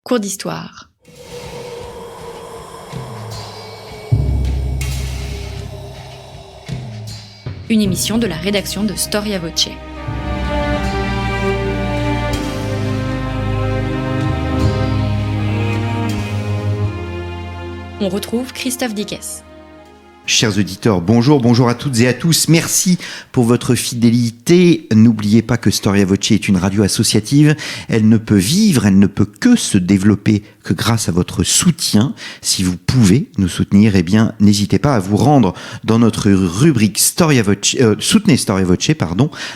Cours d'histoire. Une émission de la rédaction de Storia Voce. On retrouve Christophe Dickès. Chers auditeurs, bonjour à toutes et à tous. Merci pour votre fidélité. N'oubliez pas que Storia Voce est une radio associative. Elle ne peut vivre, elle ne peut que se développer que grâce à votre soutien. Si vous pouvez nous soutenir, eh bien, n'hésitez pas à vous rendre dans notre rubrique Storia Voce, Soutenez Storia Voce,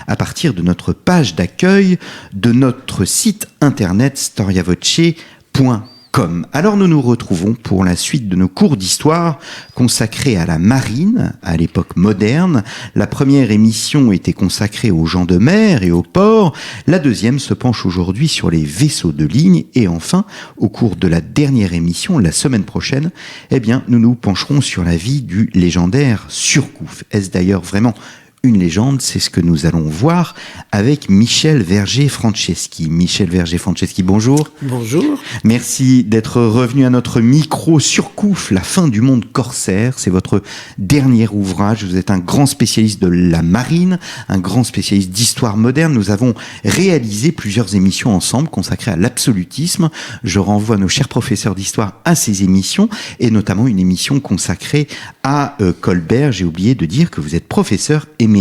à partir de notre page d'accueil de notre site internet storiavoce.com. Alors nous nous retrouvons pour la suite de nos cours d'histoire consacrés à la marine à l'époque moderne. La première émission était consacrée aux gens de mer et aux ports. La deuxième se penche aujourd'hui sur les vaisseaux de ligne. Et enfin, au cours de la dernière émission, la semaine prochaine, eh bien, nous nous pencherons sur la vie du légendaire Surcouf. Est-ce d'ailleurs vraiment une légende? C'est ce que nous allons voir avec Michel Verger-Franceschi. Michel Verger-Franceschi, bonjour. Bonjour. Merci d'être revenu à notre micro. Surcouf, la fin du monde corsaire. C'est votre dernier ouvrage. Vous êtes un grand spécialiste de la marine, un grand spécialiste d'histoire moderne. Nous avons réalisé plusieurs émissions ensemble consacrées à l'absolutisme. Je renvoie nos chers professeurs d'histoire à ces émissions et notamment une émission consacrée à Colbert. J'ai oublié de dire que vous êtes professeur émérite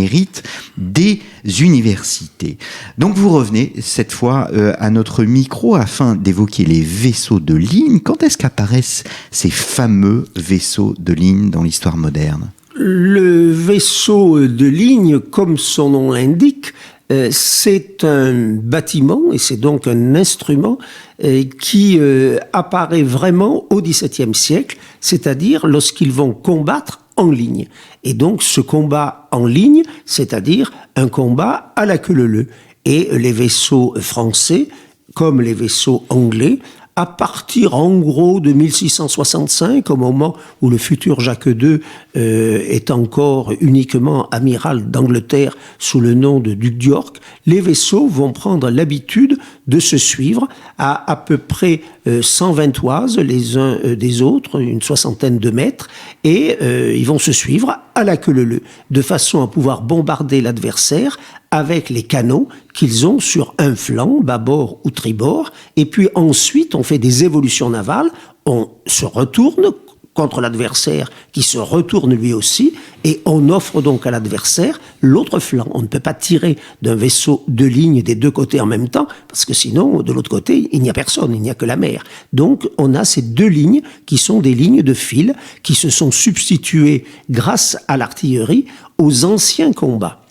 des universités. Donc vous revenez cette fois à notre micro afin d'évoquer les vaisseaux de ligne. Quand est-ce qu'apparaissent ces fameux vaisseaux de ligne dans l'histoire moderne? Le vaisseau de ligne, comme son nom l'indique, c'est un bâtiment et c'est donc un instrument qui apparaît vraiment au XVIIe siècle, c'est-à-dire lorsqu'ils vont combattre en ligne. Et donc ce combat en ligne, c'est-à-dire un combat à la queue leu-leu. Et les vaisseaux français, comme les vaisseaux anglais, à partir en gros de 1665, au moment où le futur Jacques II est encore uniquement amiral d'Angleterre sous le nom de duc d'York, les vaisseaux vont prendre l'habitude de se suivre à peu près 120 toises les uns des autres, une soixantaine de mètres, et ils vont se suivre à la queue leu-leu, de façon à pouvoir bombarder l'adversaire avec les canons qu'ils ont sur un flanc, bâbord ou tribord, et puis ensuite on fait des évolutions navales, on se retourne contre l'adversaire qui se retourne lui aussi, et on offre donc à l'adversaire l'autre flanc. On ne peut pas tirer d'un vaisseau de ligne des deux côtés en même temps, parce que sinon, de l'autre côté, il n'y a personne, il n'y a que la mer. Donc, on a ces deux lignes qui sont des lignes de fil, qui se sont substituées grâce à l'artillerie aux anciens combats.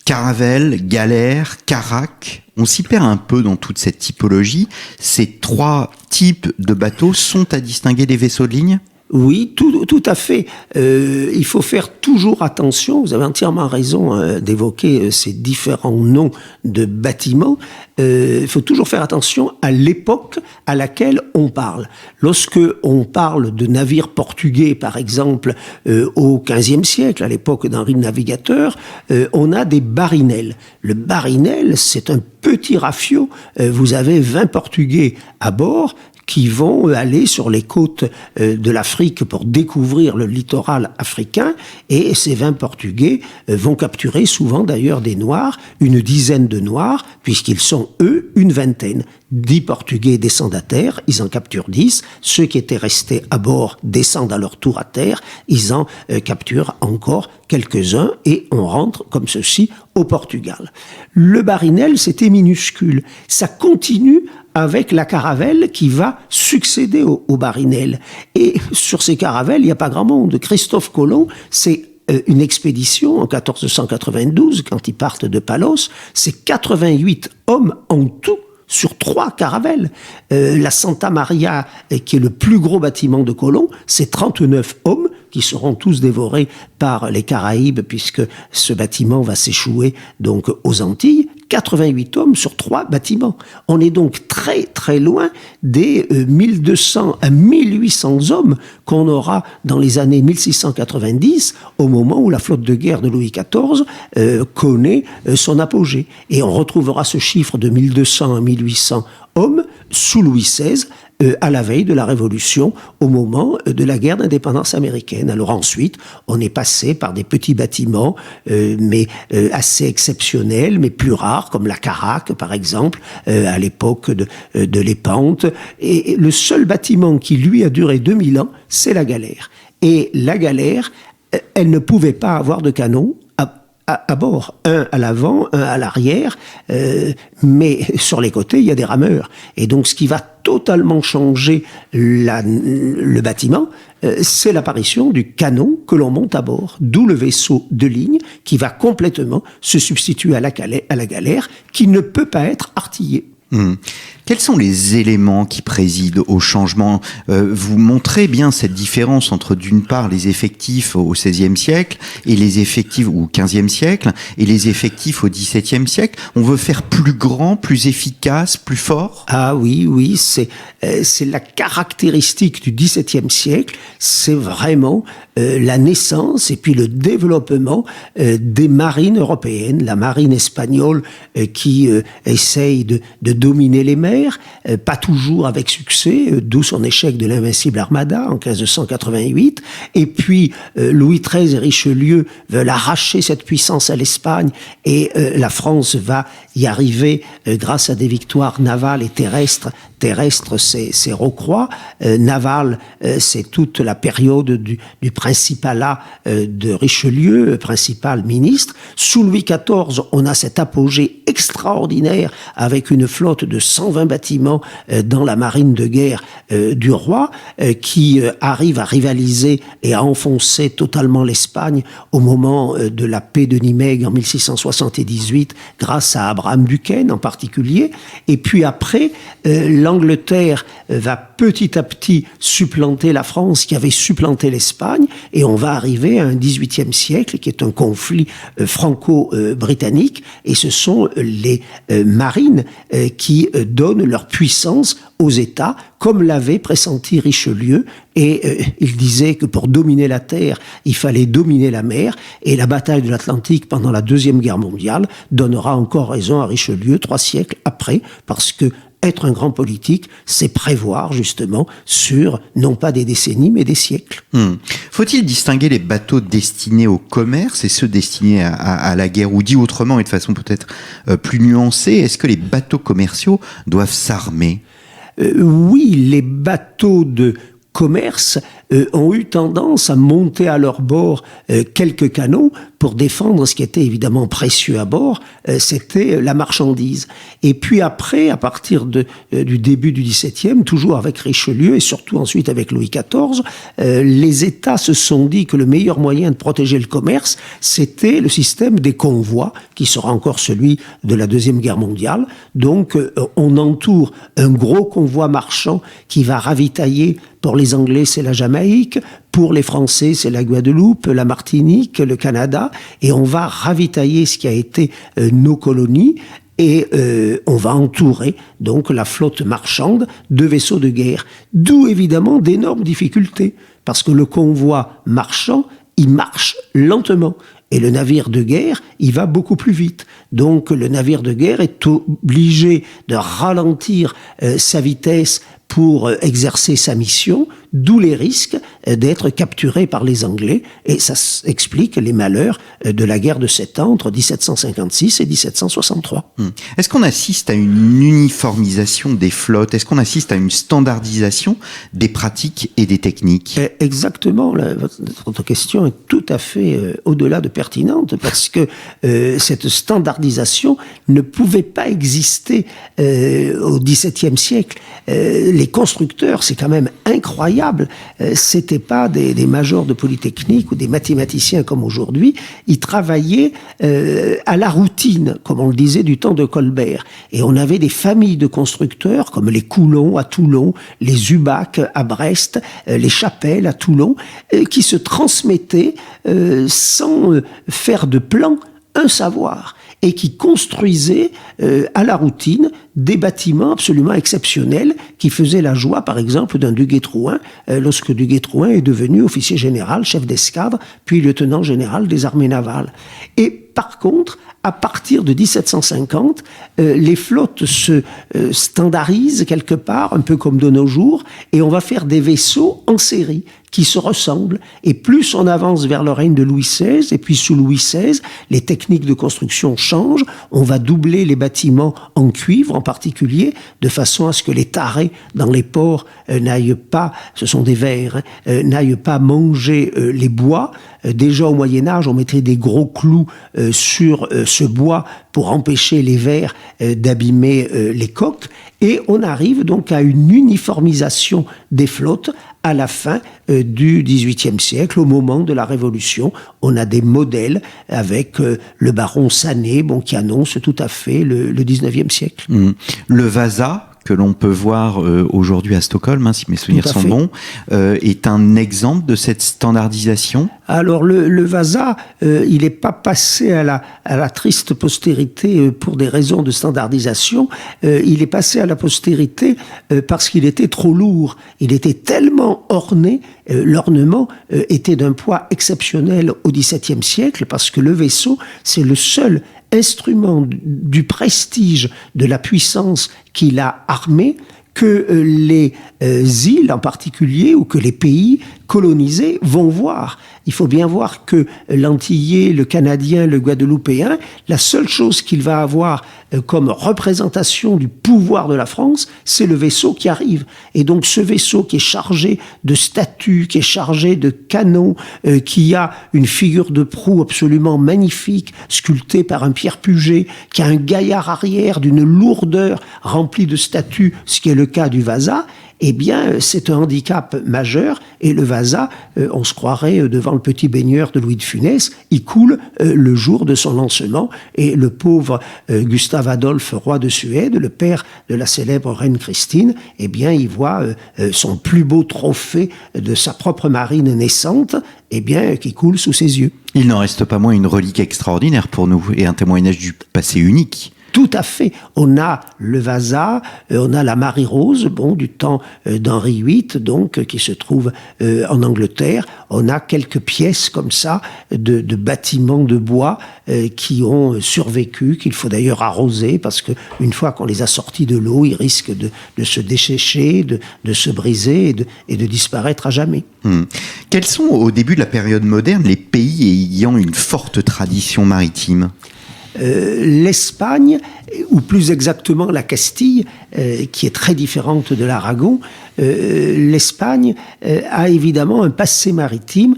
Caravelle, galère, caraque, on s'y perd un peu dans toute cette typologie. Ces trois types de bateaux sont à distinguer des vaisseaux de ligne ? Oui, tout à fait. Il faut faire toujours attention, vous avez entièrement raison d'évoquer ces différents noms de bâtiments. Il faut toujours faire attention à l'époque à laquelle on parle. Lorsque on parle de navires portugais, par exemple, au XVe siècle, à l'époque d'Henri le Navigateur, on a des barinelles. Le barinelle, c'est un petit rafio. Vous avez 20 Portugais à bord qui vont aller sur les côtes de l'Afrique pour découvrir le littoral africain, et ces 20 Portugais vont capturer souvent d'ailleurs des Noirs, une dizaine de Noirs, puisqu'ils sont eux une vingtaine. 10 Portugais descendent à terre, ils en capturent 10, ceux qui étaient restés à bord descendent à leur tour à terre, ils en capturent encore quelques-uns, et on rentre comme ceci au Portugal. Le barinelle, c'était minuscule, ça continue avec la caravelle qui va succéder au barinelle. Et sur ces caravelles, il n'y a pas grand monde. Christophe Colomb, c'est une expédition en 1492, quand ils partent de Palos, c'est 88 hommes en tout sur 3 caravelles. La Santa Maria, qui est le plus gros bâtiment de Colomb, c'est 39 hommes qui seront tous dévorés par les Caraïbes, puisque ce bâtiment va s'échouer donc aux Antilles. 88 hommes sur 3 bâtiments. On est donc très très loin des 1200 à 1800 hommes qu'on aura dans les années 1690, au moment où la flotte de guerre de Louis XIV connaît son apogée. Et on retrouvera ce chiffre de 1200 à 1800 hommes sous Louis XVI, à la veille de la Révolution, au moment de la guerre d'indépendance américaine. Alors ensuite, on est passé par des petits bâtiments, mais assez exceptionnels, mais plus rares, comme la Caraque, par exemple, à l'époque de l'Épante. Et le seul bâtiment qui, lui, a duré 2000 ans, c'est la galère. Et la galère, elle ne pouvait pas avoir de canon à bord, un à l'avant, un à l'arrière, mais sur les côtés, il y a des rameurs. Et donc, ce qui va totalement changer le bâtiment, c'est l'apparition du canon que l'on monte à bord, d'où le vaisseau de ligne qui va complètement se substituer à la galère, qui ne peut pas être artillée. Quels sont les éléments qui président au changement? Vous montrez bien cette différence entre, d'une part, les effectifs au XVIe siècle et les effectifs au XVe siècle et les effectifs au XVIIe siècle. On veut faire plus grand, plus efficace, plus fort? Ah oui, c'est la caractéristique du XVIIe siècle. C'est vraiment la naissance et puis le développement des marines européennes, la marine espagnole qui essaye de dominer les mers, pas toujours avec succès, d'où son échec de l'invincible Armada en 1588. Et puis Louis XIII et Richelieu veulent arracher cette puissance à l'Espagne et la France va y arriver grâce à des victoires navales et terrestres. Terrestre, c'est Rocroi. Naval, c'est toute la période du principalat de Richelieu, principal ministre. Sous Louis XIV, on a cet apogée extraordinaire avec une flotte de 120 bâtiments dans la marine de guerre du roi qui arrive à rivaliser et à enfoncer totalement l'Espagne au moment de la paix de Nimègue en 1678 grâce à Abraham Duquesne en particulier. Et puis après, l'Angleterre va petit à petit supplanter la France qui avait supplanté l'Espagne et on va arriver à un XVIIIe siècle qui est un conflit franco-britannique et ce sont les marines qui donnent leur puissance aux États, comme l'avait pressenti Richelieu, et il disait que pour dominer la terre, il fallait dominer la mer, et la bataille de l'Atlantique pendant la Deuxième Guerre mondiale donnera encore raison à Richelieu 3 siècles après, parce que être un grand politique, c'est prévoir justement sur, non pas des décennies, mais des siècles. Faut-il distinguer les bateaux destinés au commerce et ceux destinés à la guerre? Ou dit autrement et de façon peut-être plus nuancée, est-ce que les bateaux commerciaux doivent s'armer? Oui, les bateaux de commerce ont eu tendance à monter à leur bord quelques canons pour défendre ce qui était évidemment précieux à bord, c'était la marchandise. Et puis après, à partir du début du XVIIe, toujours avec Richelieu et surtout ensuite avec Louis XIV, les États se sont dit que le meilleur moyen de protéger le commerce, c'était le système des convois, qui sera encore celui de la Deuxième Guerre mondiale. Donc on entoure un gros convoi marchand qui va ravitailler, pour les Anglais c'est la Jamaïque, pour les Français c'est la Guadeloupe, la Martinique, le Canada, et on va ravitailler ce qui a été nos colonies, et on va entourer donc la flotte marchande de vaisseaux de guerre. D'où évidemment d'énormes difficultés, parce que le convoi marchand, il marche lentement. Et le navire de guerre, il va beaucoup plus vite. Donc le navire de guerre est obligé de ralentir sa vitesse pour exercer sa mission, d'où les risques d'être capturé par les Anglais. Et ça explique les malheurs de la guerre de 7 ans entre 1756 et 1763. Est-ce qu'on assiste à une uniformisation des flottes? Est-ce qu'on assiste à une standardisation des pratiques et des techniques? Exactement. Votre question est tout à fait au-delà de pertinente, parce que cette standardisation ne pouvait pas exister au XVIIe siècle. Les constructeurs, c'est quand même incroyable, c'était pas des majors de Polytechnique ou des mathématiciens comme aujourd'hui, ils travaillaient à la routine, comme on le disait du temps de Colbert. Et on avait des familles de constructeurs, comme les Coulon à Toulon, les Hubac à Brest, les Chapelle à Toulon, qui se transmettaient sans faire de plan un savoir, et qui construisaient à la routine des bâtiments absolument exceptionnels qui faisaient la joie, par exemple, d'un Duguay-Trouin, lorsque Duguay-Trouin est devenu officier général, chef d'escadre, puis lieutenant général des armées navales. Et par contre, à partir de 1750, les flottes se standardisent quelque part, un peu comme de nos jours, et on va faire des vaisseaux en série qui se ressemblent. Et plus on avance vers le règne de Louis XVI, et puis sous Louis XVI, les techniques de construction changent. On va doubler les bâtiments en cuivre en particulier, de façon à ce que les tarés dans les ports n'aillent pas, ce sont des vers, n'aillent pas manger les bois. Déjà au Moyen-Âge, on mettait des gros clous sur ce bois pour empêcher les vers d'abîmer les coques. Et on arrive donc à une uniformisation des flottes à la fin du XVIIIe siècle, au moment de la Révolution. On a des modèles avec le baron Sané, qui annonce tout à fait le XIXe siècle. Le Vasa, que l'on peut voir aujourd'hui à Stockholm, si mes souvenirs sont bons, est un exemple de cette standardisation. Alors le Vasa, il n'est pas passé à la triste postérité pour des raisons de standardisation. Il est passé à la postérité parce qu'il était trop lourd. Il était tellement orné, l'ornement était d'un poids exceptionnel au XVIIe siècle, parce que le vaisseau, c'est le seul instrument du prestige, de la puissance qu'il a armé, que les îles en particulier, ou que les pays colonisés vont voir. Il faut bien voir que l'Antillais, le Canadien, le Guadeloupéen, la seule chose qu'il va avoir comme représentation du pouvoir de la France, c'est le vaisseau qui arrive. Et donc ce vaisseau qui est chargé de statues, qui est chargé de canons, qui a une figure de proue absolument magnifique, sculptée par un Pierre Puget, qui a un gaillard arrière d'une lourdeur remplie de statues, ce qui est le cas du Vasa, eh bien, c'est un handicap majeur. Et le Vasa, on se croirait devant le petit baigneur de Louis de Funès, il coule le jour de son lancement. Et le pauvre Gustave Adolphe, roi de Suède, le père de la célèbre reine Christine, eh bien, il voit son plus beau trophée de sa propre marine naissante, eh bien, qui coule sous ses yeux. Il n'en reste pas moins une relique extraordinaire pour nous, et un témoignage du passé unique. Tout à fait. On a le Vasa, on a la Marie-Rose, du temps d'Henri VIII, donc, qui se trouve en Angleterre. On a quelques pièces comme ça de bâtiments de bois qui ont survécu, qu'il faut d'ailleurs arroser, parce que une fois qu'on les a sortis de l'eau, ils risquent de se dessécher, de se briser et de disparaître à jamais. Quels sont, au début de la période moderne, les pays ayant une forte tradition maritime ? L'Espagne, ou plus exactement la Castille, qui est très différente de l'Aragon, l'Espagne a évidemment un passé maritime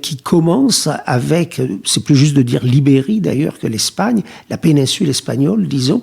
qui commence avec, c'est plus juste de dire l'Ibérie d'ailleurs que l'Espagne, la péninsule espagnole, disons,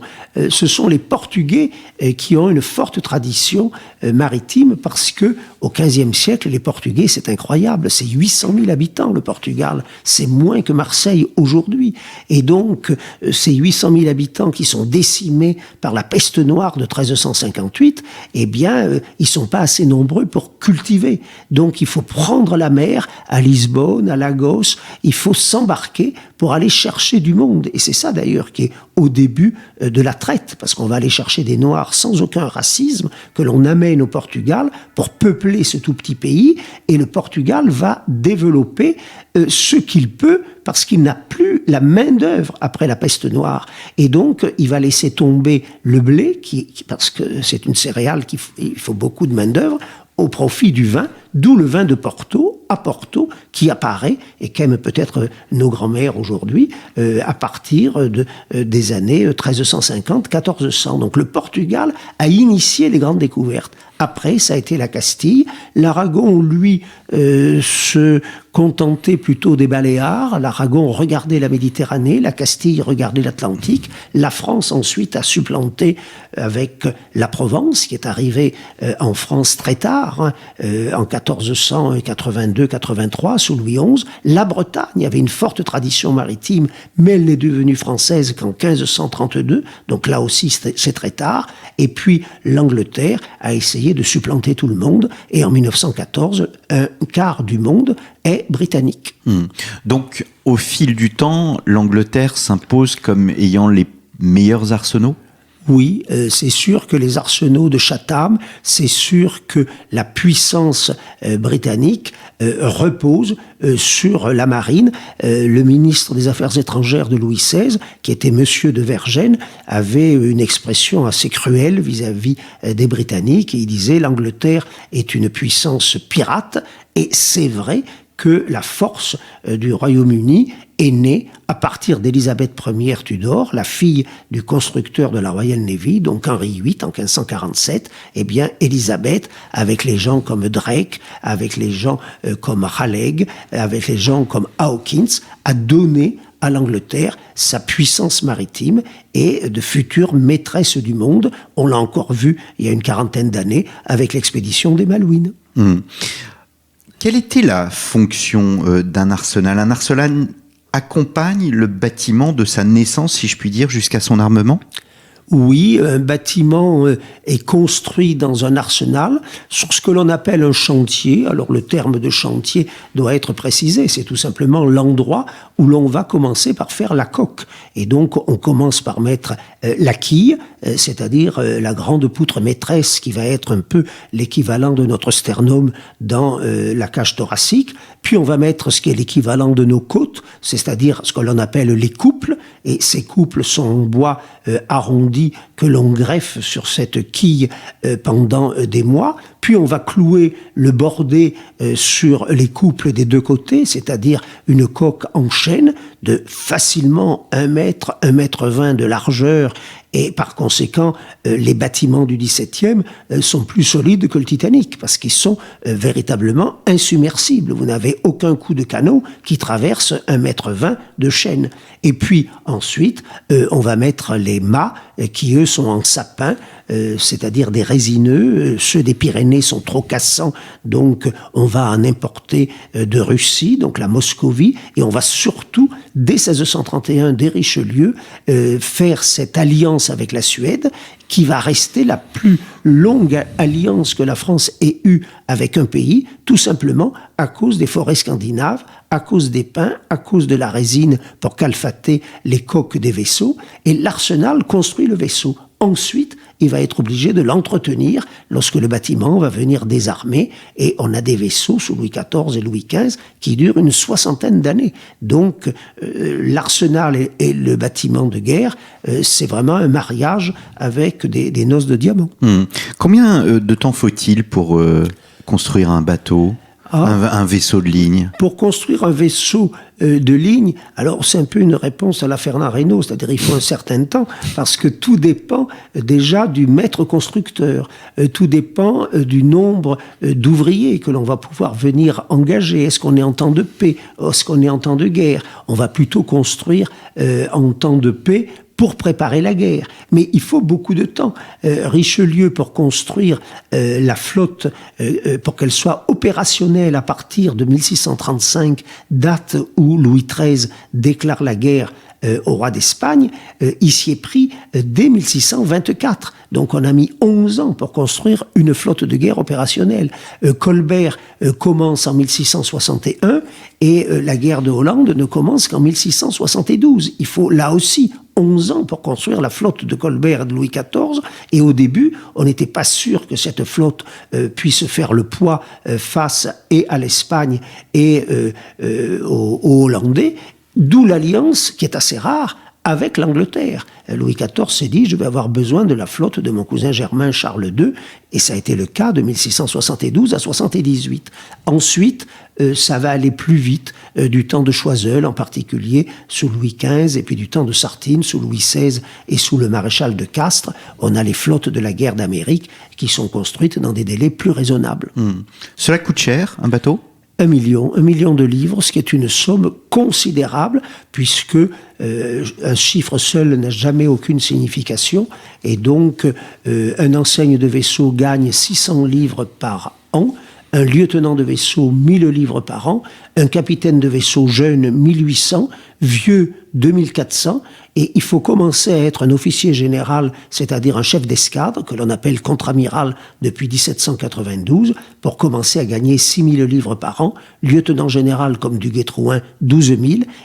ce sont les Portugais qui ont une forte tradition maritime, parce que au XVe siècle, les Portugais, c'est incroyable, c'est 800 000 habitants le Portugal, c'est moins que Marseille aujourd'hui, et donc ces 800 000 habitants qui sont décimés par la peste noire de 1358, eh bien, ils sont pas assez nombreux pour cultiver. Donc, il faut prendre la mer à Lisbonne, à Lagos. Il faut s'embarquer pour aller chercher du monde. Et c'est ça, d'ailleurs, qui est au début de la traite, parce qu'on va aller chercher des Noirs sans aucun racisme que l'on amène au Portugal pour peupler ce tout petit pays. Et le Portugal va développer ce qu'il peut, parce qu'il n'a plus la main-d'œuvre après la peste noire. Et donc, il va laisser tomber le blé, parce que c'est une céréale il faut beaucoup de main-d'œuvre, au profit du vin, d'où le vin de Porto, à Porto, qui apparaît, et qu'aiment peut-être nos grands-mères aujourd'hui, à partir des années 1350-1400. Donc le Portugal a initié les grandes découvertes. Après, ça a été la Castille. L'Aragon, lui, se contentait plutôt des Baléares. L'Aragon regardait la Méditerranée, la Castille regardait l'Atlantique. La France, ensuite, a supplanté avec la Provence, qui est arrivée en France très tard, en 1482-83, sous Louis XI. La Bretagne avait une forte tradition maritime, mais elle n'est devenue française qu'en 1532, donc là aussi c'est très tard. Et puis l'Angleterre a essayé de supplanter tout le monde, et en 1914, un quart du monde est britannique. Donc, au fil du temps, l'Angleterre s'impose comme ayant les meilleurs arsenaux ? Oui, c'est sûr que les arsenaux de Chatham, c'est sûr que la puissance britannique repose sur la marine. Le ministre des Affaires étrangères de Louis XVI, qui était Monsieur de Vergennes, avait une expression assez cruelle vis-à-vis des Britanniques. Et il disait « l'Angleterre est une puissance pirate ». Et c'est vrai que la force du Royaume-Uni est née à partir d'Élisabeth Ier Tudor, la fille du constructeur de la Royal Navy, donc Henri VIII en 1547. Eh bien, Élisabeth, avec les gens comme Drake, avec les gens comme Raleigh, avec les gens comme Hawkins, a donné à l'Angleterre sa puissance maritime et de futures maîtresses du monde. On l'a encore vu il y a une quarantaine d'années avec l'expédition des Malouines. Quelle était la fonction d'un arsenal? Un arsenal accompagne le bâtiment de sa naissance, si je puis dire, jusqu'à son armement? Oui, un bâtiment est construit dans un arsenal sur ce que l'on appelle un chantier. Alors le terme de chantier doit être précisé, c'est tout simplement l'endroit où l'on va commencer par faire la coque. Et donc on commence par mettre la quille, c'est-à-dire la grande poutre maîtresse qui va être un peu l'équivalent de notre sternum dans la cage thoracique. Puis on va mettre ce qui est l'équivalent de nos côtes, c'est-à-dire ce que l'on appelle les couples. Et ces couples sont en bois arrondi que l'on greffe sur cette quille pendant des mois. Puis on va clouer le bordé sur les couples des deux côtés, c'est-à-dire une coque en chêne de facilement 1 mètre, 1 mètre 20 de largeur. Et par conséquent, les bâtiments du XVIIe sont plus solides que le Titanic, parce qu'ils sont véritablement insubmersibles. Vous n'avez aucun coup de canot qui traverse 1 mètre 20 de chêne. Et puis ensuite, on va mettre les mâts qui, eux, sont en sapin, c'est-à-dire des résineux. Ceux des Pyrénées sont trop cassants, donc on va en importer de Russie, donc la Moscovie, et on va surtout, dès 1631, dès Richelieu, faire cette alliance avec la Suède, qui va rester la plus longue alliance que la France ait eue avec un pays, tout simplement à cause des forêts scandinaves, à cause des pins, à cause de la résine pour calfater les coques des vaisseaux. Et l'Arsenal construit le vaisseau. Ensuite, il va être obligé de l'entretenir lorsque le bâtiment va venir désarmer. Et on a des vaisseaux sous Louis XIV et Louis XV qui durent une 60aine d'années. Donc, l'arsenal et le bâtiment de guerre, c'est vraiment un mariage avec des noces de diamants. Combien de temps faut-il pour construire un bateau, un vaisseau de ligne? Pour construire un vaisseau de ligne, alors c'est un peu une réponse à la Fernand Reynaud, c'est-à-dire il faut un certain temps, parce que tout dépend déjà du maître constructeur, tout dépend du nombre d'ouvriers que l'on va pouvoir venir engager. Est-ce qu'on est en temps de paix? Est-ce qu'on est en temps de guerre? On va plutôt construire en temps de paix pour préparer la guerre. Mais il faut beaucoup de temps. Richelieu, pour construire la flotte, pour qu'elle soit opérationnelle à partir de 1635, date où Louis XIII déclare la guerre au roi d'Espagne, il s'y est pris dès 1624. Donc on a mis 11 ans pour construire une flotte de guerre opérationnelle. Colbert commence en 1661 et la guerre de Hollande ne commence qu'en 1672. Il faut là aussi 11 ans pour construire la flotte de Colbert et de Louis XIV. Et au début, on n'était pas sûr que cette flotte puisse faire le poids face et à l'Espagne et aux Hollandais. D'où l'alliance, qui est assez rare, avec l'Angleterre. Louis XIV s'est dit, je vais avoir besoin de la flotte de mon cousin germain Charles II, et ça a été le cas de 1672 à 78. Ensuite, ça va aller plus vite, du temps de Choiseul en particulier, sous Louis XV, et puis du temps de Sartine, sous Louis XVI, et sous le maréchal de Castres. On a les flottes de la guerre d'Amérique qui sont construites dans des délais plus raisonnables. Cela coûte cher, un bateau ? 1 million de livres, ce qui est une somme considérable, puisque un chiffre seul n'a jamais aucune signification, et donc un enseigne de vaisseau gagne 600 livres par an. un lieutenant de vaisseau 1000 livres par an, un capitaine de vaisseau jeune 1800, vieux 2400, et il faut commencer à être un officier général, c'est-à-dire un chef d'escadre, que l'on appelle contre-amiral depuis 1792, pour commencer à gagner 6000 livres par an, lieutenant général comme Duguay-Trouin 12 000,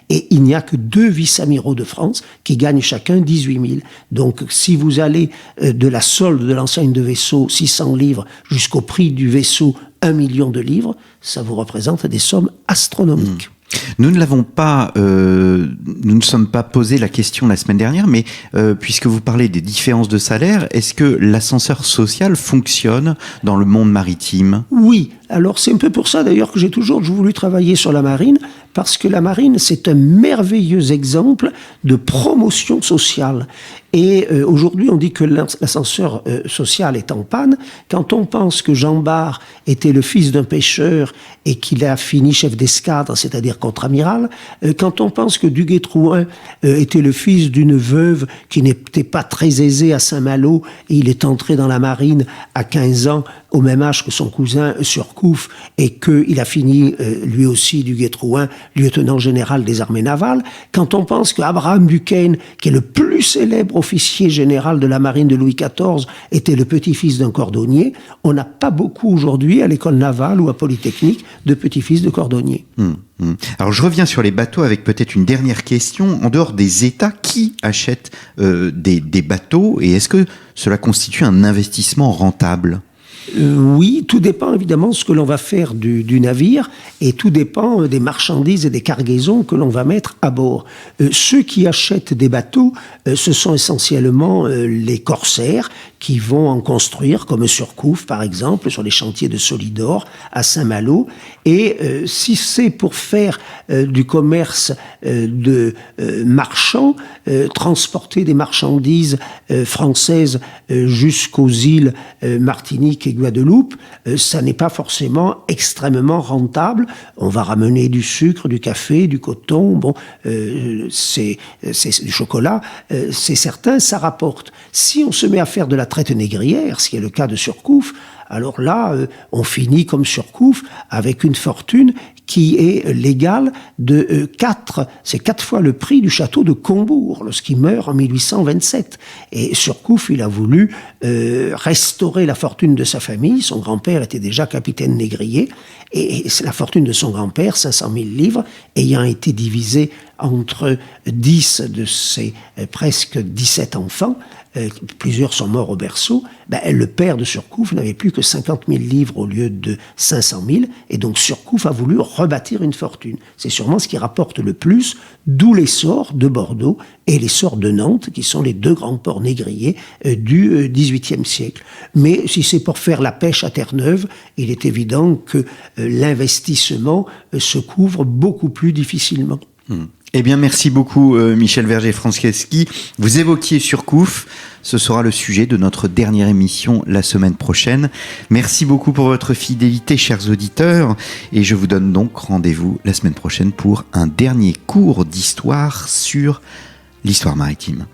et il n'y a que 2 vice-amiraux de France qui gagnent chacun 18 000. Donc si vous allez de la solde de l'enseigne de vaisseau 600 livres jusqu'au prix du vaisseau 1 million de livres, ça vous représente des sommes astronomiques. Nous ne l'avons pas, nous ne sommes pas posé la question la semaine dernière, mais puisque vous parlez des différences de salaire, est-ce que l'ascenseur social fonctionne dans le monde maritime ? Oui, alors c'est un peu pour ça d'ailleurs que j'ai toujours voulu travailler sur la marine, parce que la marine c'est un merveilleux exemple de promotion sociale. Et aujourd'hui on dit que l'ascenseur social est en panne. Quand on pense que Jean Bart était le fils d'un pêcheur et qu'il a fini chef d'escadre, c'est-à-dire contre-amiral, quand on pense que Duguay-Trouin était le fils d'une veuve qui n'était pas très aisée à Saint-Malo, et il est entré dans la marine à 15 ans, au même âge que son cousin Surcouf, et qu'il a fini, lui aussi, Duguay-Trouin, lieutenant général des armées navales, quand on pense qu'Abraham Duquesne, qui est le plus célèbre officier général de la marine de Louis XIV, était le petit-fils d'un cordonnier, on n'a pas beaucoup aujourd'hui à l'école navale ou à Polytechnique de petits-fils de cordonniers. Alors je reviens sur les bateaux avec peut-être une dernière question. En dehors des États, qui achète des bateaux et est-ce que cela constitue un investissement rentable ? Oui, tout dépend évidemment de ce que l'on va faire du navire et tout dépend des marchandises et des cargaisons que l'on va mettre à bord. Ceux qui achètent des bateaux, ce sont essentiellement les corsaires qui vont en construire, comme Surcouf par exemple, sur les chantiers de Solidor à Saint-Malo. Et si c'est pour faire du commerce de marchands, transporter des marchandises françaises jusqu'aux îles Martinique et Guadeloupe, ça n'est pas forcément extrêmement rentable. On va ramener du sucre, du café, du coton, c'est du chocolat, c'est certain, ça rapporte. Si on se met à faire de la traite négrière, ce qui est le cas de Surcouf, alors là, on finit comme Surcouf avec une fortune qui est l'égale de 4 fois le prix du château de Combourg lorsqu'il meurt en 1827. Et Surcouf, il a voulu restaurer la fortune de sa famille. Son grand-père était déjà capitaine négrier et la fortune de son grand-père, 500 000 livres, ayant été divisée entre 10 de ses presque 17 enfants, plusieurs sont morts au berceau, le père de Surcouf n'avait plus que 50 000 livres au lieu de 500 000, et donc Surcouf a voulu rebâtir une fortune. C'est sûrement ce qui rapporte le plus, d'où l'essor de Bordeaux et l'essor de Nantes, qui sont les 2 grands ports négriers du XVIIIe siècle. Mais si c'est pour faire la pêche à Terre-Neuve, il est évident que l'investissement se couvre beaucoup plus difficilement. Eh bien, merci beaucoup, Michel Verger-Franceschi. Vous évoquiez Surcouf. Ce sera le sujet de notre dernière émission la semaine prochaine. Merci beaucoup pour votre fidélité, chers auditeurs. Et je vous donne donc rendez-vous la semaine prochaine pour un dernier cours d'histoire sur l'histoire maritime.